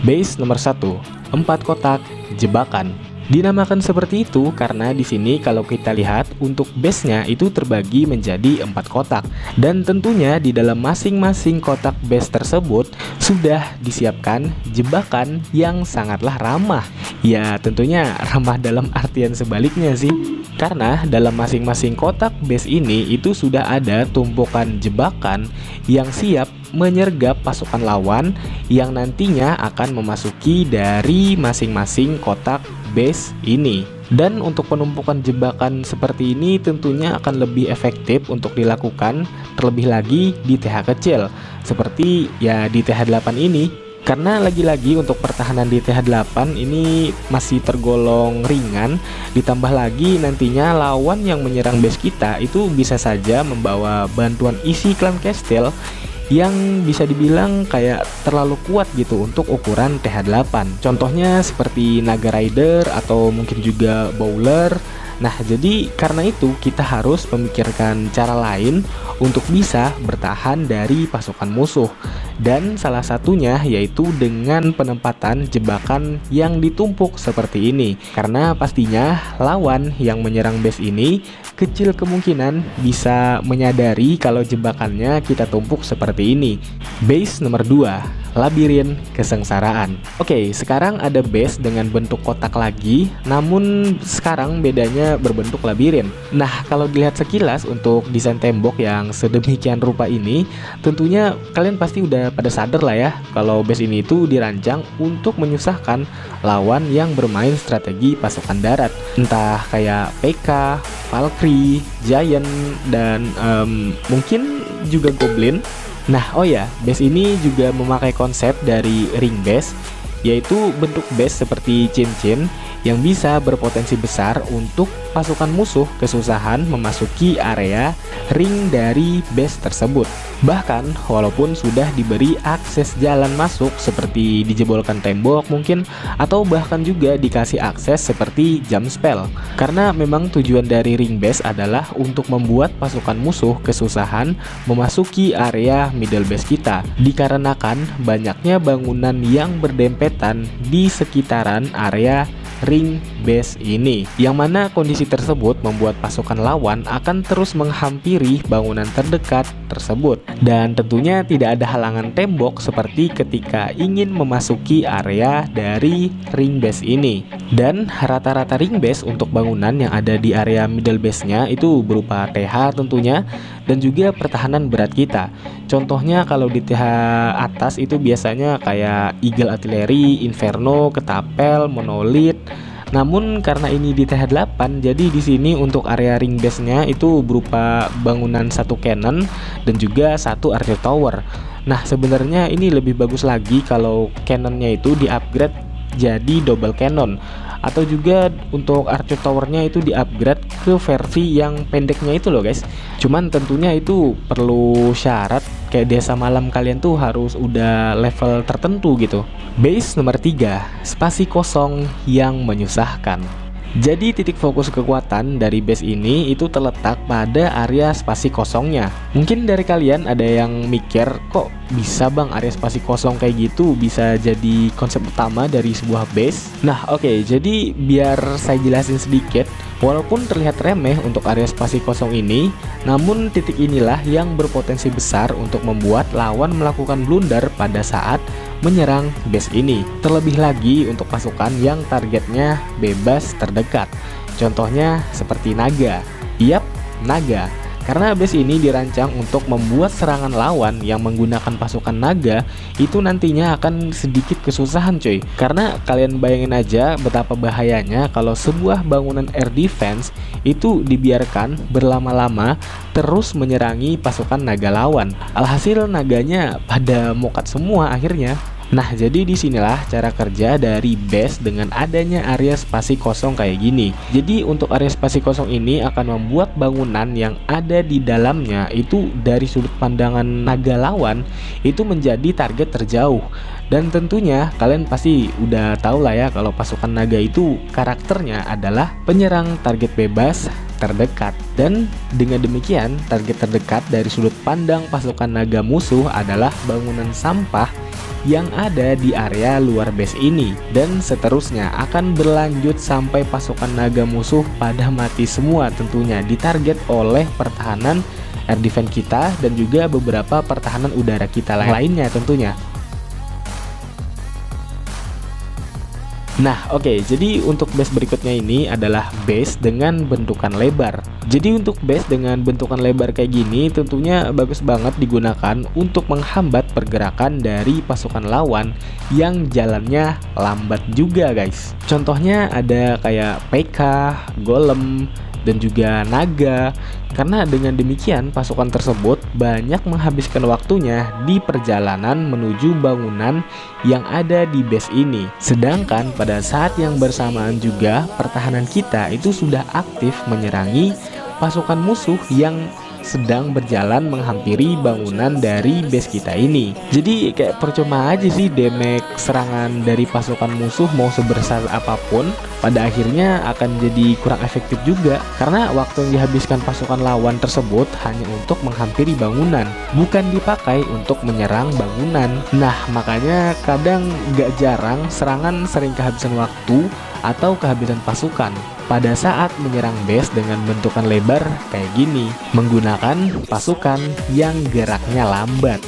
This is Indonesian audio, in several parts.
Base nomor 1, 4 kotak jebakan. Dinamakan seperti itu karena di sini kalau kita lihat untuk base-nya itu terbagi menjadi 4 kotak, dan tentunya di dalam masing-masing kotak base tersebut sudah disiapkan jebakan yang sangatlah ramah. Ya tentunya ramah dalam artian sebaliknya sih. Karena dalam masing-masing kotak base ini itu sudah ada tumpukan jebakan yang siap menyergap pasukan lawan yang nantinya akan memasuki dari masing-masing kotak base ini. Dan untuk penumpukan jebakan seperti ini tentunya akan lebih efektif untuk dilakukan, terlebih lagi di TH kecil seperti ya di TH8 ini. Karena lagi-lagi untuk pertahanan di TH8 ini masih tergolong ringan, ditambah lagi nantinya lawan yang menyerang base kita itu bisa saja membawa bantuan isi Clan Castle yang bisa dibilang kayak terlalu kuat gitu untuk ukuran TH8. Contohnya seperti Naga Rider atau mungkin juga Bowler. Nah, jadi karena itu kita harus memikirkan cara lain untuk bisa bertahan dari pasukan musuh. Dan salah satunya yaitu dengan penempatan jebakan yang ditumpuk seperti ini. Karena pastinya lawan yang menyerang base ini kecil kemungkinan bisa menyadari kalau jebakannya kita tumpuk seperti ini. Base nomor 2, labirin kesengsaraan. Oke, sekarang ada base dengan bentuk kotak lagi, namun sekarang bedanya berbentuk labirin. Nah, kalau dilihat sekilas untuk desain tembok yang sedemikian rupa ini, tentunya kalian pasti udah pada sadar lah ya kalau base ini itu dirancang untuk menyusahkan lawan yang bermain strategi pasukan darat, entah kayak PK, Valkyrie, Giant, dan mungkin juga Goblin. Nah, oh ya, base ini juga memakai konsep dari ring base, yaitu bentuk base seperti cincin yang bisa berpotensi besar untuk pasukan musuh kesusahan memasuki area ring dari base tersebut. Bahkan walaupun sudah diberi akses jalan masuk seperti dijebolkan tembok mungkin, atau bahkan juga dikasih akses seperti jump spell. Karena memang tujuan dari ring base adalah untuk membuat pasukan musuh kesusahan memasuki area middle base kita, dikarenakan banyaknya bangunan yang berdempetan di sekitaran area ring base ini, yang mana kondisi tersebut membuat pasukan lawan akan terus menghampiri bangunan terdekat tersebut, dan tentunya tidak ada halangan tembok seperti ketika ingin memasuki area dari ring base ini. Dan rata-rata ring base untuk bangunan yang ada di area middle base nya itu berupa TH tentunya, dan juga pertahanan berat kita. Contohnya kalau di TH atas itu biasanya kayak Eagle Artillery, Inferno, Ketapel, Monolith. Namun karena ini di TH8, jadi di sini untuk area ring base-nya itu berupa bangunan satu cannon dan juga satu archer tower. Nah, sebenarnya ini lebih bagus lagi kalau cannonnya itu di-upgrade jadi double cannon, atau juga untuk archer towernya itu di-upgrade ke versi yang pendeknya itu loh guys. Cuman tentunya itu perlu syarat kayak desa malam kalian tuh harus udah level tertentu gitu. Base nomor 3, spasi kosong yang menyusahkan. Jadi titik fokus kekuatan dari base ini itu terletak pada area spasi kosongnya. Mungkin dari kalian ada yang mikir, kok bisa bang area spasi kosong kayak gitu bisa jadi konsep utama dari sebuah base? Nah oke, jadi biar saya jelasin sedikit. Walaupun terlihat remeh untuk area spasi kosong ini, namun titik inilah yang berpotensi besar untuk membuat lawan melakukan blunder pada saat menyerang base ini. Terlebih lagi untuk pasukan yang targetnya bebas terdekat. Contohnya seperti naga. Yap, naga. Karena base ini dirancang untuk membuat serangan lawan yang menggunakan pasukan naga itu nantinya akan sedikit kesusahan coy. Karena kalian bayangin aja betapa bahayanya kalau sebuah bangunan air defense itu dibiarkan berlama-lama terus menyerangi pasukan naga lawan. Alhasil naganya pada mokat semua akhirnya. Nah, jadi disinilah cara kerja dari base dengan adanya area spasi kosong kayak gini. Jadi untuk area spasi kosong ini akan membuat bangunan yang ada di dalamnya itu dari sudut pandangan naga lawan itu menjadi target terjauh. Dan tentunya kalian pasti udah tahu lah ya kalau pasukan naga itu karakternya adalah penyerang target bebas terdekat. Dan dengan demikian target terdekat dari sudut pandang pasukan naga musuh adalah bangunan sampah yang ada di area luar base ini. Dan seterusnya akan berlanjut sampai pasukan naga musuh pada mati semua, tentunya ditarget oleh pertahanan air defense kita dan juga beberapa pertahanan udara kita lainnya tentunya. Nah oke, jadi untuk base berikutnya ini adalah base dengan bentukan lebar. Jadi untuk base dengan bentukan lebar kayak gini tentunya bagus banget digunakan untuk menghambat pergerakan dari pasukan lawan yang jalannya lambat juga guys. Contohnya ada kayak PK, Golem, dan juga naga. Karena dengan demikian pasukan tersebut banyak menghabiskan waktunya di perjalanan menuju bangunan yang ada di base ini. Sedangkan pada saat yang bersamaan juga pertahanan kita itu sudah aktif menyerangi pasukan musuh yang sedang berjalan menghampiri bangunan dari base kita ini. Jadi kayak percuma aja sih damage serangan dari pasukan musuh mau sebesar apapun, pada akhirnya akan jadi kurang efektif juga karena waktu yang dihabiskan pasukan lawan tersebut hanya untuk menghampiri bangunan, bukan dipakai untuk menyerang bangunan. Nah makanya kadang gak jarang serangan sering kehabisan waktu atau kehabisan pasukan pada saat menyerang base dengan bentukan lebar kayak gini, menggunakan pasukan yang geraknya lambat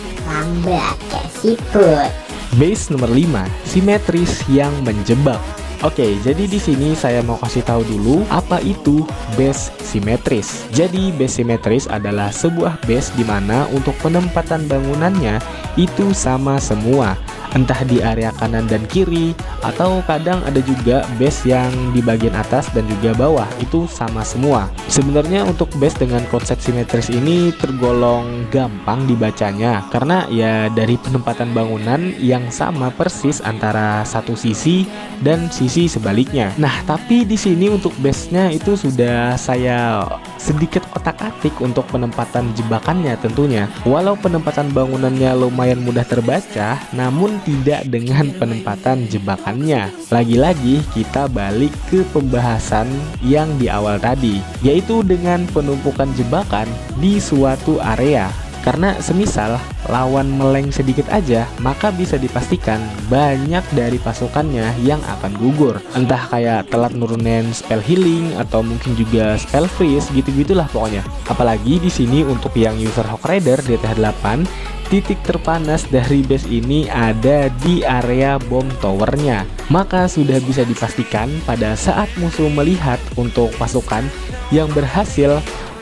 kayak siput. Base nomor 5, simetris yang menjebak. Oke, jadi di sini saya mau kasih tahu dulu apa itu base simetris. Jadi base simetris adalah sebuah base di mana untuk penempatan bangunannya itu sama semua, entah di area kanan dan kiri, atau kadang ada juga base yang di bagian atas dan juga bawah itu sama semua. Sebenarnya untuk base dengan konsep simetris ini tergolong gampang dibacanya karena ya dari penempatan bangunan yang sama persis antara satu sisi dan sisi sebaliknya. Nah, tapi di sini untuk base-nya itu sudah saya sedikit otak-atik untuk penempatan jebakannya tentunya. Walau penempatan bangunannya lumayan mudah terbaca, namun tidak dengan penempatan jebakannya. Lagi-lagi kita balik ke pembahasan yang di awal tadi, yaitu dengan penumpukan jebakan di suatu area. Karena semisal lawan meleng sedikit aja, maka bisa dipastikan banyak dari pasukannya yang akan gugur. Entah kayak telat nurunin spell healing atau mungkin juga spell freeze, gitu-gitulah pokoknya. Apalagi di sini untuk yang user Hawk Rider DTH8, titik terpanas dari base ini ada di area bom towernya. Maka sudah bisa dipastikan pada saat musuh melihat untuk pasukan yang berhasil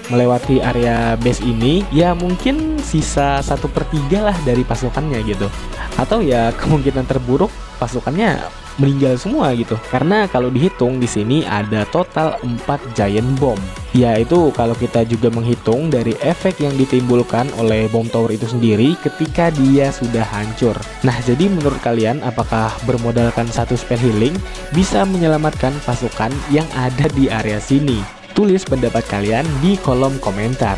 melewati area base ini, ya mungkin sisa 1/3 lah dari pasukannya gitu. Atau ya kemungkinan terburuk pasukannya meninggal semua gitu. Karena kalau dihitung di sini ada total 4 giant bomb. Yaitu kalau kita juga menghitung dari efek yang ditimbulkan oleh bom tower itu sendiri ketika dia sudah hancur. Nah, jadi menurut kalian apakah bermodalkan satu spell healing bisa menyelamatkan pasukan yang ada di area sini? Tulis pendapat kalian di kolom komentar.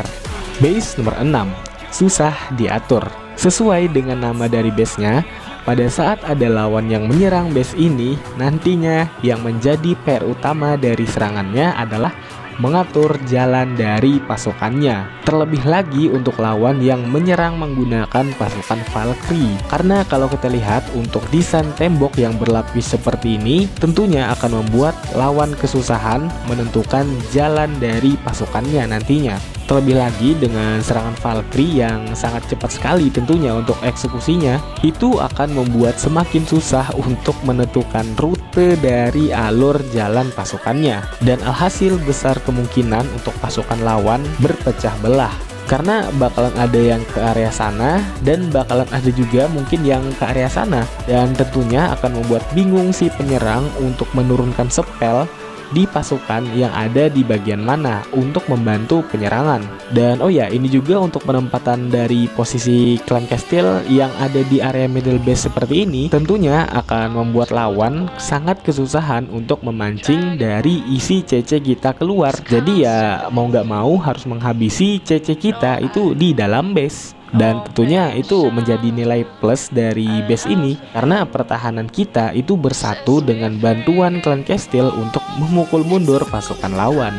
Base nomor 6, susah diatur. Sesuai dengan nama dari base-nya, pada saat ada lawan yang menyerang base ini, nantinya yang menjadi PR utama dari serangannya adalah mengatur jalan dari pasukannya. Terlebih lagi untuk lawan yang menyerang menggunakan pasukan Valkyrie. Karena kalau kita lihat untuk desain tembok yang berlapis seperti ini, tentunya akan membuat lawan kesusahan menentukan jalan dari pasukannya nantinya. Terlebih lagi dengan serangan Valkyrie yang sangat cepat sekali tentunya untuk eksekusinya, itu akan membuat semakin susah untuk menentukan rute dari alur jalan pasukannya. Dan alhasil besar kemungkinan untuk pasukan lawan berpecah belah. Karena bakalan ada yang ke area sana dan bakalan ada juga mungkin yang ke area sana. Dan tentunya akan membuat bingung si penyerang untuk menurunkan spell di pasukan yang ada di bagian mana untuk membantu penyerangan. Dan oh ya, ini juga untuk penempatan dari posisi clan castle yang ada di area middle base seperti ini, tentunya akan membuat lawan sangat kesusahan untuk memancing dari isi CC kita keluar. Jadi ya mau nggak mau harus menghabisi CC kita itu di dalam base. Dan tentunya itu menjadi nilai plus dari base ini karena pertahanan kita itu bersatu dengan bantuan clan castle untuk memukul mundur pasukan lawan.